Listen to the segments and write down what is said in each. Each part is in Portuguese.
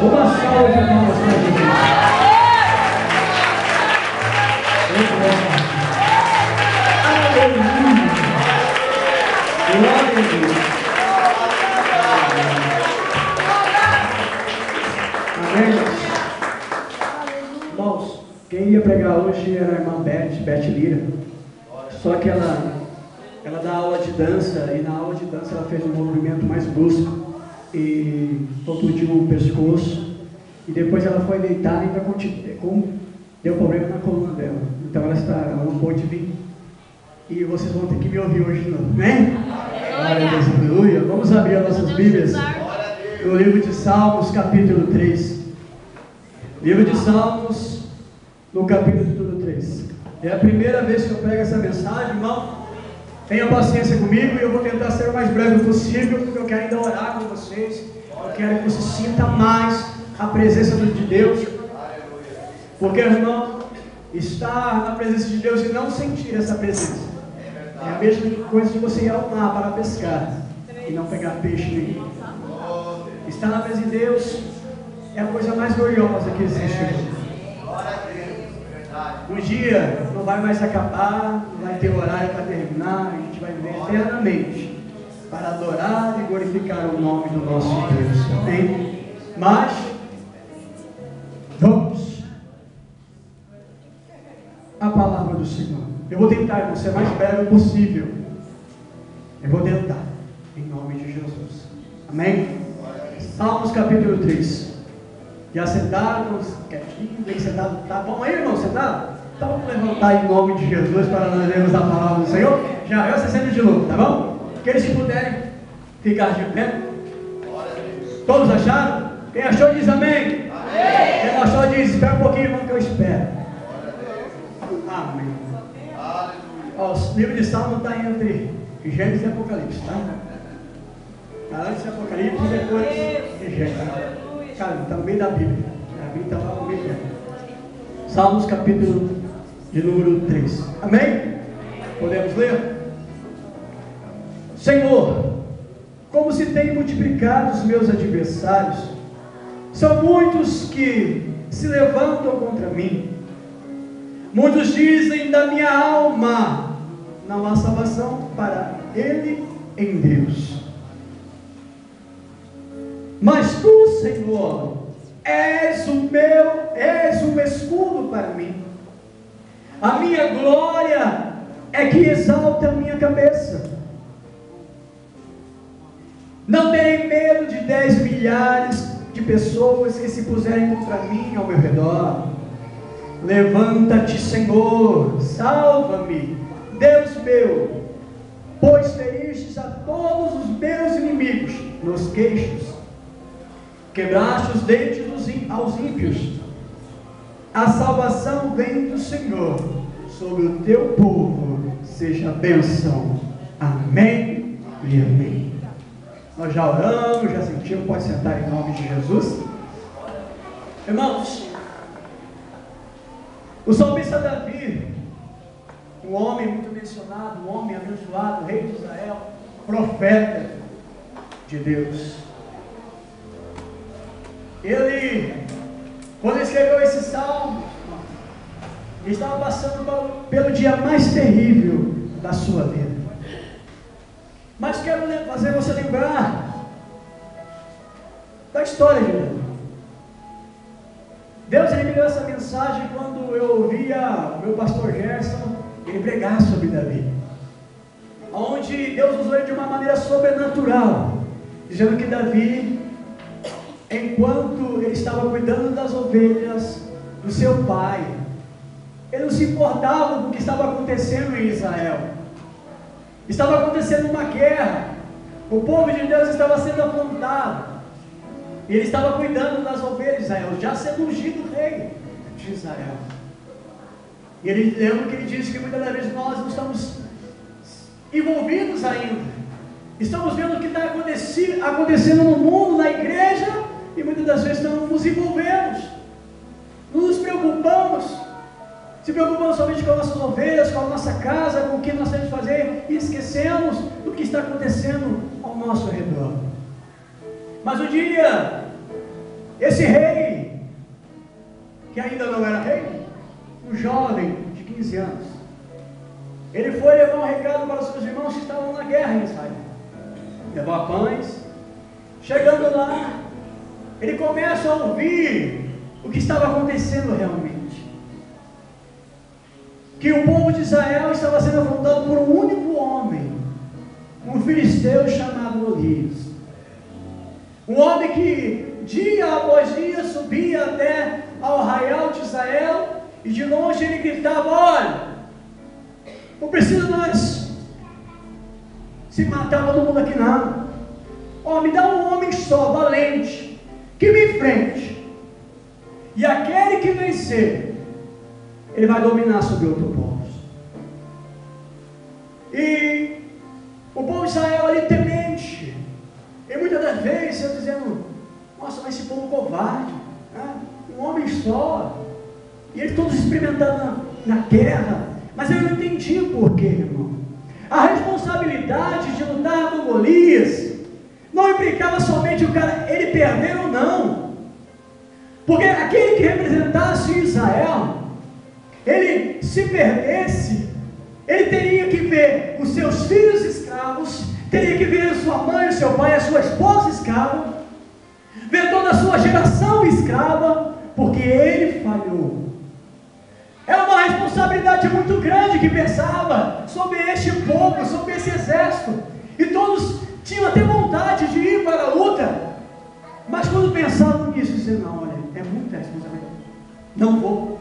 Uma salva de palmas para Jesus. Aleluia. Glória a Deus. Amém. Irmãos, quem ia pregar hoje era a irmã Beth Lira. Só que ela dá aula de dança, e na aula de dança ela fez um movimento mais brusco e contundiu o pescoço, e depois ela foi deitar e deu problema na coluna dela. Então ela não pôde vir, e vocês vão ter que me ouvir hoje de novo, né? Glória a Deus, aleluia. Vamos abrir as nossas Bíblias no livro de Salmos, capítulo 3. Livro de Salmos, no capítulo 3. É a primeira vez que eu prego essa mensagem, irmão. Tenha paciência comigo, e eu vou tentar ser o mais breve possível, porque eu quero ainda orar com vocês. Eu quero que você sinta mais a presença de Deus. Porque, irmão, estar na presença de Deus e não sentir essa presença é a mesma coisa de você ir ao mar para pescar e não pegar peixe nenhum. Estar na presença de Deus é a coisa mais gloriosa que existe. Um dia não vai mais acabar, não vai ter horário para terminar, a gente vai viver eternamente para adorar e glorificar o nome do nosso Deus. Amém? Mas vamos à palavra do Senhor. Eu vou tentar, irmão, ser o mais breve possível. Eu vou tentar, em nome de Jesus. Amém? Salmos capítulo 3. Já sentados, quietinho, bem sentado. Tá bom aí, irmão? Sentado? Então vamos levantar em nome de Jesus para nós lermos a palavra do Senhor. Já eu se sento de novo, tá bom? Aqueles que puderem ficar de pé. Todos acharam? Quem achou diz amém. Amém. Quem não achou diz, espera um pouquinho, irmão, que eu espero. Amém. Ó, o livro de Salmo está entre Gênesis e Apocalipse, tá? Antes de Apocalipse e depois de Gênesis. Cara, está no meio da Bíblia. A Bíblia está lá no meio. Salmos capítulo de número 3. Amém? Podemos ler? Senhor, como se tem multiplicado os meus adversários, são muitos que se levantam contra mim. Muitos dizem da minha alma, não há salvação para ele em Deus. Mas tu, Senhor, és um escudo para mim. A minha glória é que exalta a minha cabeça. Não terei medo de 10 milhares de pessoas que se puserem contra mim ao meu redor. Levanta-te, Senhor, salva-me, Deus meu, pois feristes a todos os meus inimigos nos queixos. Quebraste os dentes aos ímpios. A salvação vem do Senhor. Sobre o teu povo seja a bênção. Amém e amém. Nós já oramos, já sentimos, pode sentar em nome de Jesus. Irmãos, o salmista Davi, um homem muito mencionado, um homem abençoado, rei de Israel, profeta de Deus. Ele, quando escreveu esse salmo, ele estava passando pelo dia mais terrível da sua vida. Mas quero fazer você lembrar da história de Deus. Deus me deu essa mensagem quando eu ouvia o meu pastor Gerson ele pregar sobre Davi, onde Deus usou ele de uma maneira sobrenatural, dizendo que Davi, enquanto ele estava cuidando das ovelhas do seu pai, ele não se importava com o que estava acontecendo em Israel. Estava acontecendo uma guerra, o povo de Deus estava sendo afrontado, e ele estava cuidando das ovelhas de Israel, já sendo ungido rei de Israel. E ele lembra que ele disse que muitas das vezes nós não estamos envolvidos ainda, estamos vendo o que está acontecendo no mundo, na igreja, e muitas das vezes não nos envolvemos, não nos preocupamos, se preocupamos somente com as nossas ovelhas, com a nossa casa, com o que nós temos que fazer, e esquecemos do que está acontecendo ao nosso redor. Mas um dia, esse rei, que ainda não era rei, um jovem de 15 anos, ele foi levar um recado para os seus irmãos que estavam na guerra em Israel. Levar pães. Chegando lá, ele começa a ouvir o que estava acontecendo realmente. Que o povo de Israel estava sendo afrontado por um único homem, um filisteu chamado Golias. Um homem que dia após dia subia até ao arraial de Israel e de longe ele gritava: olha, não precisa nós se matar todo mundo aqui não. Ó, me dá um homem só, valente, que me enfrente. E aquele que vencer, ele vai dominar sobre outro povo. E o povo de Israel ali temente. E muitas das vezes eu dizendo: nossa, mas esse povo covarde, né? Um homem só. E eles todos experimentados na guerra. Mas eu não entendi por quê, irmão. A responsabilidade de lutar com Golias não implicava somente o cara, ele perder ou não. Porque aquele que representasse Israel, ele se perdesse, ele teria que ver os seus filhos escravos, teria que ver a sua mãe, o seu pai, a sua esposa escrava, ver toda a sua geração escrava, porque ele falhou. Era uma responsabilidade muito grande que pesava sobre este povo, sobre esse exército, e todos tinham até vontade de ir para a luta, mas quando pensavam nisso, diziam: não, olha, é muita responsabilidade, não vou.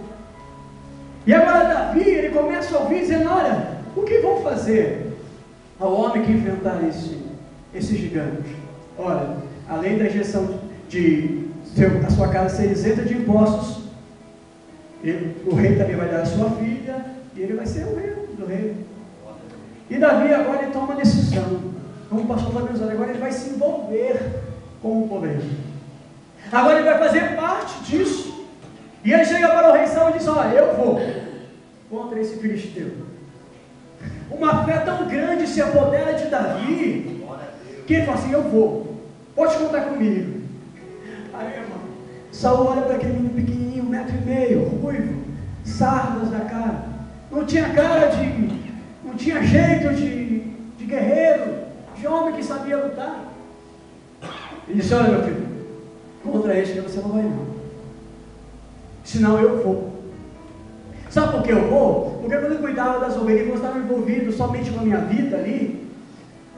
E agora Davi, ele começa a ouvir dizendo: olha, o que vão fazer ao homem que enfrentar esse gigante? Olha, além da injeção a sua casa ser isenta de impostos, o rei também vai dar a sua filha, e ele vai ser o rei do rei. E Davi agora ele toma uma decisão, como o pastor Fábio usou, agora ele vai se envolver com o poder. Agora ele vai fazer parte disso. E ele chega para o rei Saul e diz: olha, eu vou contra esse filisteu. Uma fé tão grande se apodera de Davi, que ele fala assim: eu vou, pode contar comigo. Aí, irmão, Saul olha para aquele menino pequenininho, 1,5 metro, ruivo, sardas da cara, não tinha cara não tinha jeito de guerreiro, de homem que sabia lutar. Ele disse: olha, meu filho, contra este você não vai não, senão eu vou. Sabe por que eu vou? Porque quando eu cuidava das ovelhas, quando eu estava envolvido somente com a minha vida ali,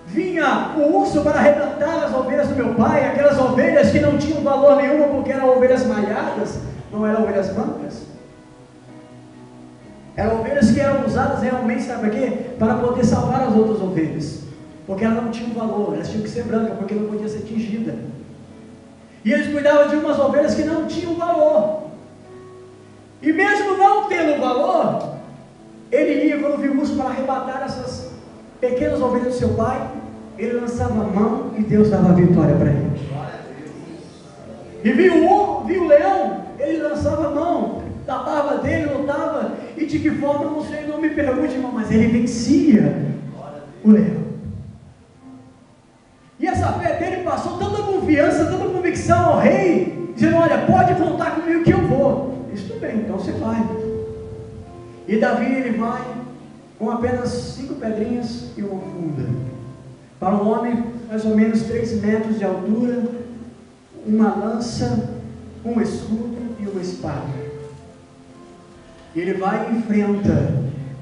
vinha o urso para arrebatar as ovelhas do meu pai, aquelas ovelhas que não tinham valor nenhum, porque eram ovelhas malhadas, não eram ovelhas mancas. Eram ovelhas que eram usadas realmente, sabe para quê? Para poder salvar as outras ovelhas, porque elas não tinham valor, elas tinham que ser brancas, porque não podia ser tingida. E eles cuidavam de umas ovelhas que não tinham valor, e mesmo não tendo valor, ele ia, quando viu o urso, para arrebatar essas pequenas ovelhas do seu pai, ele lançava a mão e Deus dava a vitória para ele. E viu o leão, ele lançava a mão da barba dele, lutava, e de que forma, não sei, não me pergunte, irmão, mas ele vencia o leão. E essa fé dele passou tanta confiança, tanta convicção ao rei, dizendo: olha, pode contar comigo que eu vou. Isso bem, então você vai. E Davi, ele vai com apenas 5 pedrinhas e uma funda. Para um homem mais ou menos 3 metros de altura, uma lança, um escudo e uma espada. E ele vai e enfrenta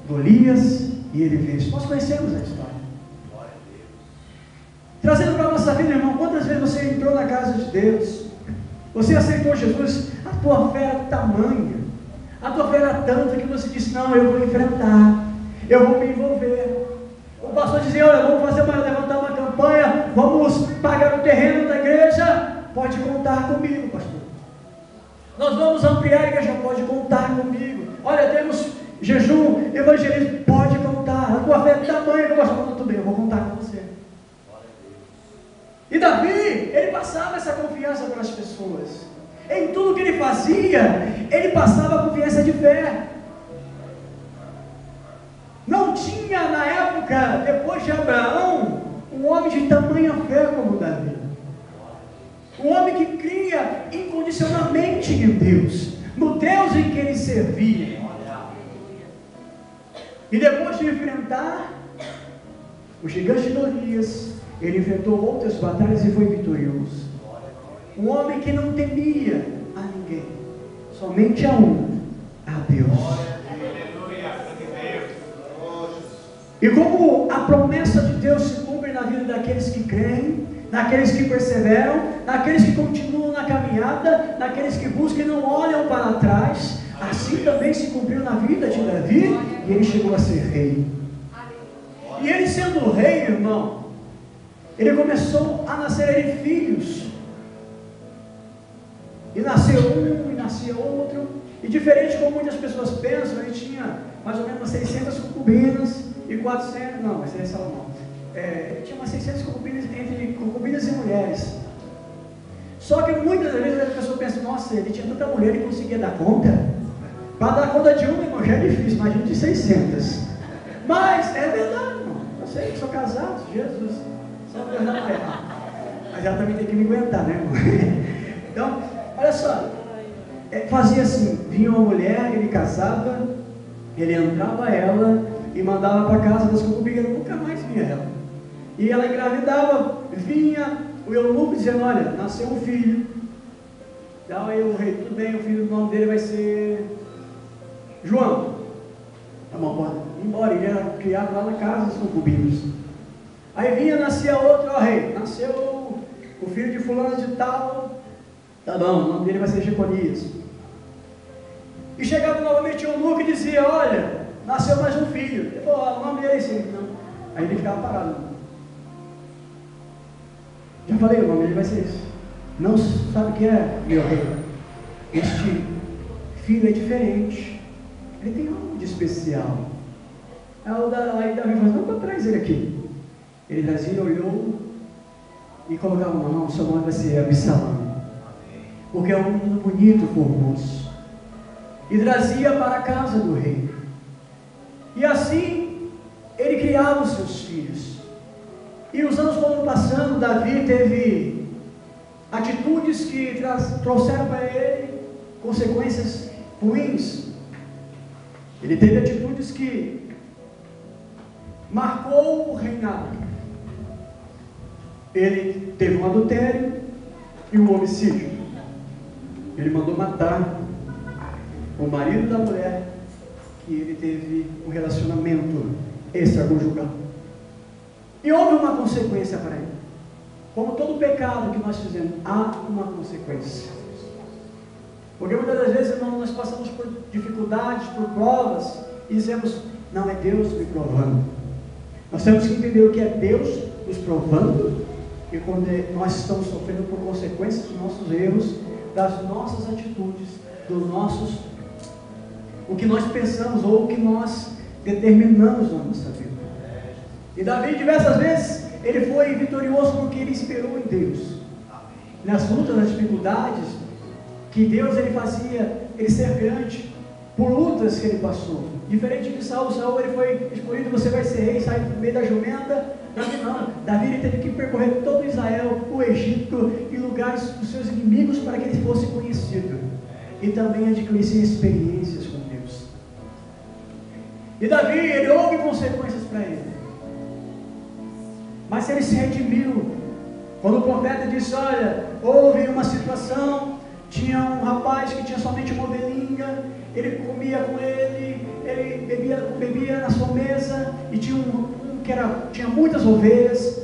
Golias e ele vence. Nós conhecemos a história. Trazendo para a nossa vida, irmão, quantas vezes você entrou na casa de Deus, você aceitou Jesus, a tua fé era tamanha, a tua fé era tanta que você disse: não, eu vou enfrentar, eu vou me envolver. O pastor dizia: olha, vamos levantar uma campanha, vamos pagar o terreno da igreja, pode contar comigo, pastor. Nós vamos ampliar a igreja, pode contar comigo. Olha, temos jejum, evangelismo, pode contar. A tua fé é tamanha que eu gosto. Tudo bem, eu vou contar com você. E Davi, ele passava essa confiança para as pessoas. Em tudo que ele fazia, ele passava a confiança de fé. Não tinha na época, depois de Abraão, um homem de tamanha fé como Davi. Um homem que cria incondicionalmente em Deus, no Deus em que ele servia. E depois de enfrentar o gigante de Golias, ele enfrentou outras batalhas e foi vitorioso. Um homem que não temia a ninguém, somente a Deus. E como a promessa de Deus se cumpre na vida daqueles que creem, naqueles que perseveram, naqueles que continuam na caminhada, naqueles que buscam e não olham para trás, assim também se cumpriu na vida de Davi, e ele chegou a ser rei. E ele sendo rei, irmão, ele começou a nascer filhos. E nasceu um, e nascia outro. E diferente como muitas pessoas pensam, ele tinha mais ou menos 600 concubinas e 400, não, mas é Salomão. Ele tinha umas 600 concubinas entre concubinas e mulheres. Só que muitas vezes a pessoa pensa, nossa, ele tinha tanta mulher e conseguia dar conta. Para dar conta de uma, irmão, já é difícil, imagina de 600. Mas é verdade, irmão. Eu sei que sou casado, Jesus. Só Deus na terra. Mas ela também tem que me aguentar, né, irmão? Então, olha só. Fazia assim, vinha uma mulher, ele casava, ele entrava ela e mandava para casa das concubinas, nunca mais vinha ela. E ela engravidava, vinha o eunuco dizendo, olha, nasceu um filho. Então aí o rei, tudo bem, o filho, o nome dele vai ser João. Tá bom, pode ir embora, ele era criado lá na casa dos concubinos. Aí vinha, nascia outro, ó rei, nasceu o filho de fulano de tal, tá bom, o nome dele vai ser Jeconias. E chegava novamente o eunuco e dizia, olha, nasceu mais um filho. Ele falou, o nome dele é esse, não. Aí ele ficava parado. Já falei, o nome dele vai ser esse. Não sabe o que é, meu rei? Este filho é diferente. Ele tem algo de especial. Aí Davi falou, não, para trás ele aqui. Ele trazia, olhou e colocava uma mão, seu nome vai ser Absalão. Porque é um menino bonito, formoso. E trazia para a casa do rei. E assim, ele criava os seus filhos. E os anos foram passando, Davi teve atitudes que trouxeram para ele consequências ruins. Ele teve atitudes que marcou o reinado. Ele teve um adultério e um homicídio. Ele mandou matar o marido da mulher que ele teve um relacionamento extraconjugal. E houve uma consequência para ele. Como todo pecado que nós fizemos, há uma consequência. Porque muitas das vezes, irmão, nós passamos por dificuldades, por provas, e dizemos, não, é Deus me provando. Nós temos que entender o que é Deus nos provando, e quando nós estamos sofrendo por consequências dos nossos erros, das nossas atitudes, dos nossos, o que nós pensamos ou o que nós determinamos na nossa vida. E Davi, diversas vezes, ele foi vitorioso porque ele esperou em Deus. Nas lutas, nas dificuldades, que Deus ele fazia ele ser grande, por lutas que ele passou. Diferente de Saul, ele foi escolhido, você vai ser rei, sai do meio da jumenta. Davi não, Davi ele teve que percorrer todo Israel, o Egito e lugares dos seus inimigos para que ele fosse conhecido. E também adquirir experiências com Deus. E Davi, ele houve consequências para ele. Mas ele se redimiu. Quando o profeta disse, olha, houve uma situação, tinha um rapaz que tinha somente uma ovelhinha, ele comia com ele bebia na sua mesa, e tinha um que tinha muitas ovelhas,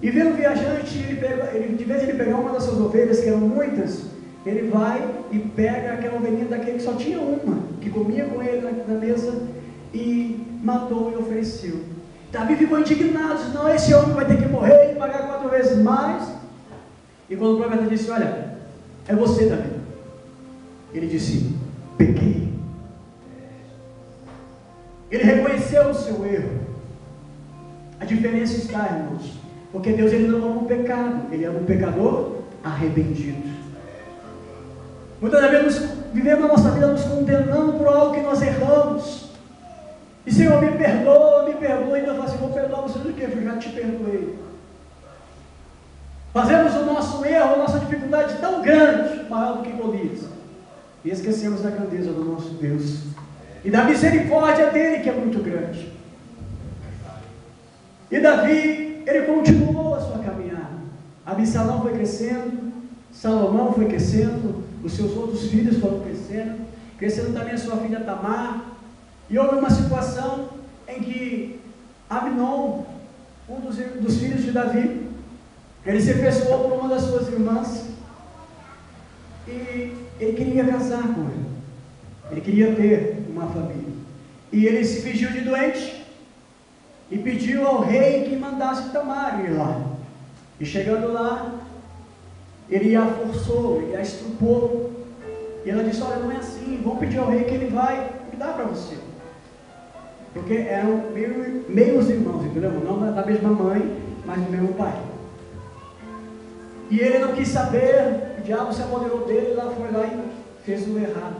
e veio um viajante, de vez ele pegar uma das suas ovelhas, que eram muitas, ele vai e pega aquela ovelhinha daquele que só tinha uma, que comia com ele na mesa, e matou e ofereceu. Davi ficou indignado, disse, não, esse homem vai ter que morrer e pagar 4 vezes mais. E quando o profeta disse, olha, é você, Davi, ele disse, pequei. Ele reconheceu o seu erro. A diferença está, irmãos, porque Deus ele não ama o pecado, ele ama o pecador arrependido. Muitas vezes vivemos a nossa vida nos condenando por algo que nós erramos. E Senhor, me perdoa, e Deus fala assim, vou perdoar você do que? Eu já te perdoei. Fazemos o nosso erro erro, a nossa dificuldade tão grande, maior do que Golias. E esquecemos da grandeza do nosso Deus e da misericórdia dele, que é muito grande. E Davi, ele continuou a sua caminhada. Absalão foi crescendo, Salomão foi crescendo, os seus outros filhos foram crescendo também a sua filha Tamar. E houve uma situação em que Amnon, um dos filhos de Davi, ele se afeiçoou por uma das suas irmãs e ele queria casar com ela, ele queria ter uma família, e ele se fingiu de doente e pediu ao rei que mandasse Tamar ir lá. E chegando lá, ele a forçou, ele a estrupou, e ela disse: olha, não é assim, vamos pedir ao rei que ele vai dar para você, porque eram meios irmãos, entendeu? Não da mesma mãe, mas do mesmo pai. E ele não quis saber, o diabo se apoderou dele, ela foi lá e fez o errado.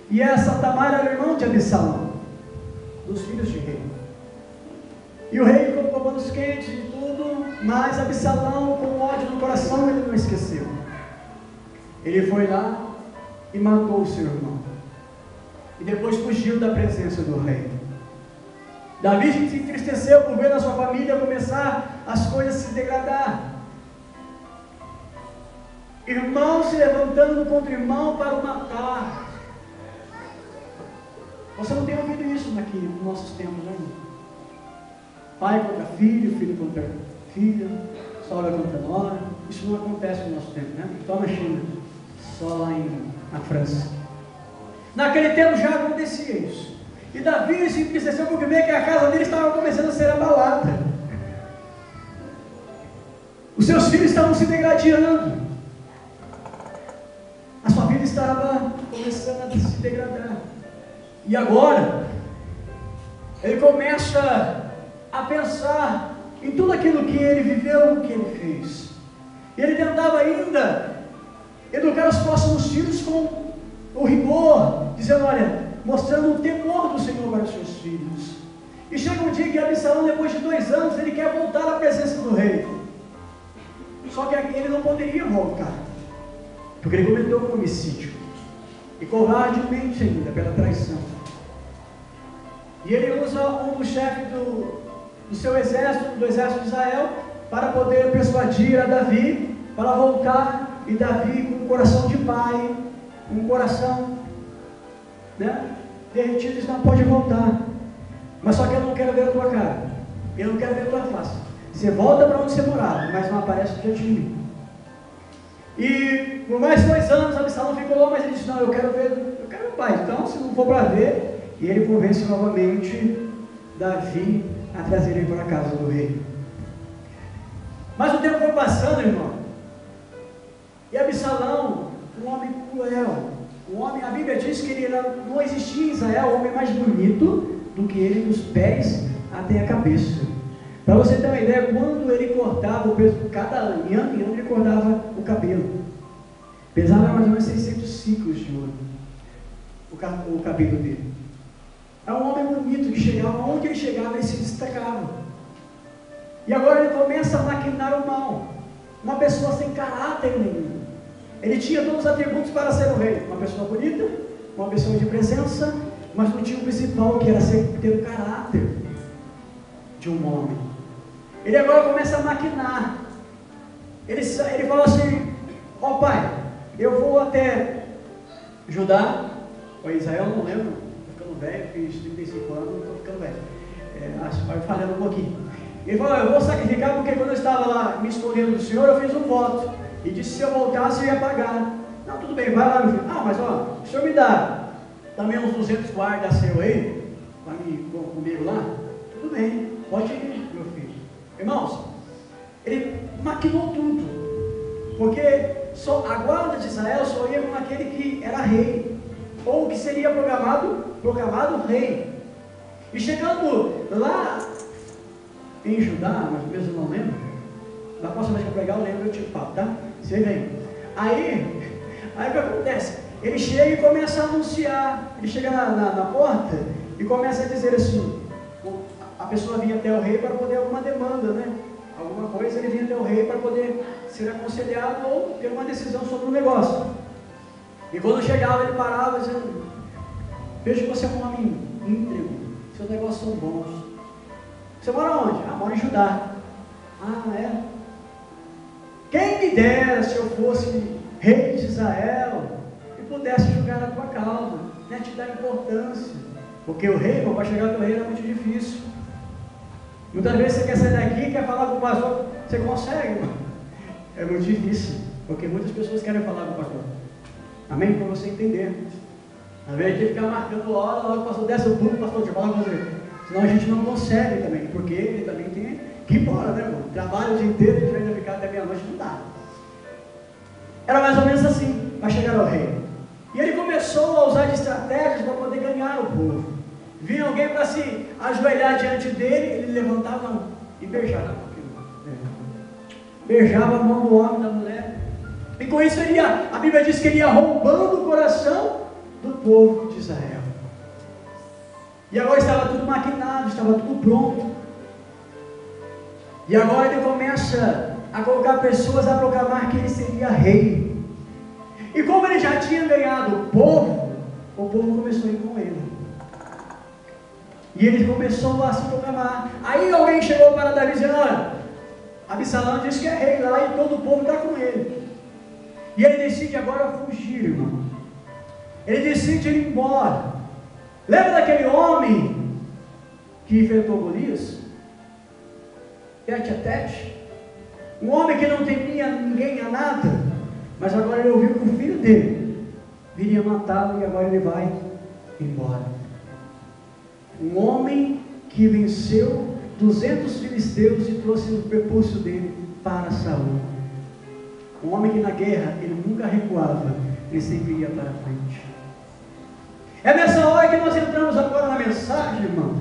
E essa Tamar era irmã de Absalão, dos filhos de rei. E o rei ficou com panos quentes e tudo, mas Absalão, com ódio no coração, ele não esqueceu. Ele foi lá e matou o seu irmão. E depois fugiu da presença do rei. Davi se entristeceu por ver na sua família começar as coisas a se degradar. Irmão se levantando contra irmão para o matar. Você não tem ouvido isso aqui nos nossos tempos, né? Pai contra filho, filho contra filha, sogra contra nora. Isso não acontece no nosso tempo, né? Só na China, só lá na França. Naquele tempo já acontecia isso. E Davi se entristeceu porque vê que a casa dele estava começando a ser abalada. Os seus filhos estavam se degradando. A sua vida estava começando a se degradar. E agora, ele começa a pensar em tudo aquilo que ele viveu, o que ele fez. E ele tentava ainda educar os próximos filhos com o rigor, dizendo: olha, mostrando o temor do Senhor para os seus filhos. E chega um dia que Absalão, depois de 2 anos, ele quer voltar à presença do rei. Só que ele não poderia voltar, porque ele cometeu um homicídio, e covardemente ainda, pela traição. E ele usa um dos chefes do seu exército, do exército de Israel, para poder persuadir a Davi para voltar. E Davi, com um coração de pai, um coração, né, derretido, diz: não, pode voltar, mas só que eu não quero ver a tua cara, eu não quero ver a tua face. Você volta para onde você morava, mas não aparece diante de mim. E por mais 2 anos Absalão ficou lá, mas ele disse: não, eu quero ver o pai. Então, se não for para ver. E ele convence novamente Davi a trazer ele para a casa do rei. Mas o tempo foi passando, irmão, e Absalão, um homem cruel, um homem, a Bíblia diz que ele não existia em Israel um homem mais bonito do que ele, dos pés até a cabeça. Para você ter uma ideia, quando ele cortava o peso, cada ano, em ano ele cortava o cabelo, pesava mais ou menos 600 ciclos de ouro, o cabelo dele. É um homem bonito que chegava, onde ele chegava ele se destacava. E agora ele começa a maquinar o mal. Uma pessoa sem caráter nenhum. Ele tinha todos os atributos para ser o rei. Uma pessoa bonita, uma pessoa de presença, mas não tinha o principal, que era ter o caráter de um homem. Ele agora começa a maquinar. Ele fala assim: ó pai, eu vou até Judá, ou Israel, não lembro, velho, fiz 35 anos, estou ficando velho. Acho que vai falhando um pouquinho. Ele falou: eu vou sacrificar porque quando eu estava lá me escondendo do Senhor, eu fiz um voto. E disse que se eu voltasse, eu ia pagar. Não, tudo bem, vai lá, meu filho. Ah, mas ó, o Senhor me dá também uns 200 guardas seu aí, para ir comigo lá? Tudo bem, pode ir, meu filho. Irmãos, ele maquinou tudo. Porque a guarda de Israel só ia com aquele que era rei, ou que seria proclamado rei. E chegando lá em Judá, mas mesmo não lembro, da próxima vez que eu pregar eu lembro, eu te falo, tá? Você vem. Aí o que acontece? Ele chega e começa a anunciar. Ele chega na porta e começa a dizer assim: a pessoa vinha até o rei para poder alguma demanda, né? Alguma coisa, ele vinha até o rei para poder ser aconselhado ou ter uma decisão sobre um negócio. E quando chegava, ele parava dizendo: vejo que você é um homem íntegro, seus negócios são bons. Você mora onde? Ah, moro em Judá. Ah, é? Quem me dera se eu fosse rei de Israel e pudesse julgar a tua causa, né? Te dar importância. Porque o rei, para chegar ao teu reino é muito difícil. Muitas vezes você quer sair daqui e quer falar com o pastor. Você consegue, irmão? É muito difícil, porque muitas pessoas querem falar com o pastor. Amém? Para você entender. Às vezes a gente fica marcando hora, logo o pastor desce o público, o pastor te fala com você. Senão a gente não consegue também, porque ele também tem que ir embora, né, irmão? Trabalha o dia inteiro, a gente vai ainda ficar até meia-noite, não dá. Era mais ou menos assim, para chegar ao rei. E ele começou a usar de estratégias para poder ganhar o povo. Vinha alguém para se ajoelhar diante dele, ele levantava e beijava. Beijava a mão do homem, da mulher. E com isso a Bíblia diz que ele ia roubando o coração do povo de Israel. E agora estava tudo maquinado, estava tudo pronto. E agora ele começa a colocar pessoas a proclamar que ele seria rei. E como ele já tinha ganhado o povo começou a ir com ele. E ele começou a se proclamar. Aí alguém chegou para Davi dizendo: olha, Absalão disse que é rei lá e todo o povo está com ele. E ele decide agora fugir, irmão. Ele decide ir embora. Lembra daquele homem que enfrentou Golias? Tete a tete. Um homem que não temia ninguém a nada. Mas agora ele ouviu que o filho dele viria matá-lo e agora ele vai embora. Um homem que venceu 200 filisteus e trouxe o prepúcio dele para Saul. Um homem que na guerra ele nunca recuava, ele sempre ia para frente. É nessa hora que nós entramos agora na mensagem, irmão,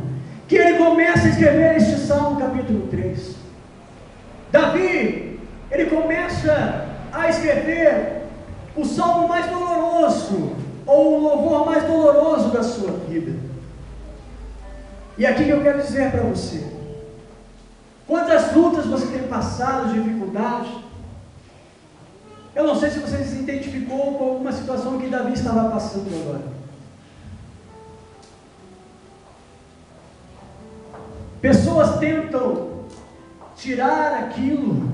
que ele começa a escrever este Salmo capítulo 3. Davi, ele começa a escrever o salmo mais doloroso, ou o louvor mais doloroso da sua vida. E aqui que eu quero dizer para você: quantas lutas você tem passado, dificuldades. Eu não sei se você se identificou com alguma situação que Davi estava passando agora. Pessoas tentam tirar aquilo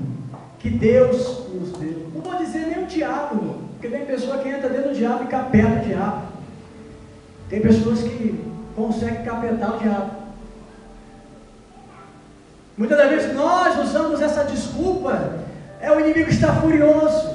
que Deus nos deu. Não vou dizer nem o diabo, porque tem pessoa que entra dentro do diabo e capeta o diabo. Tem pessoas que conseguem capetar o diabo. Muitas das vezes nós usamos essa desculpa: o inimigo está furioso.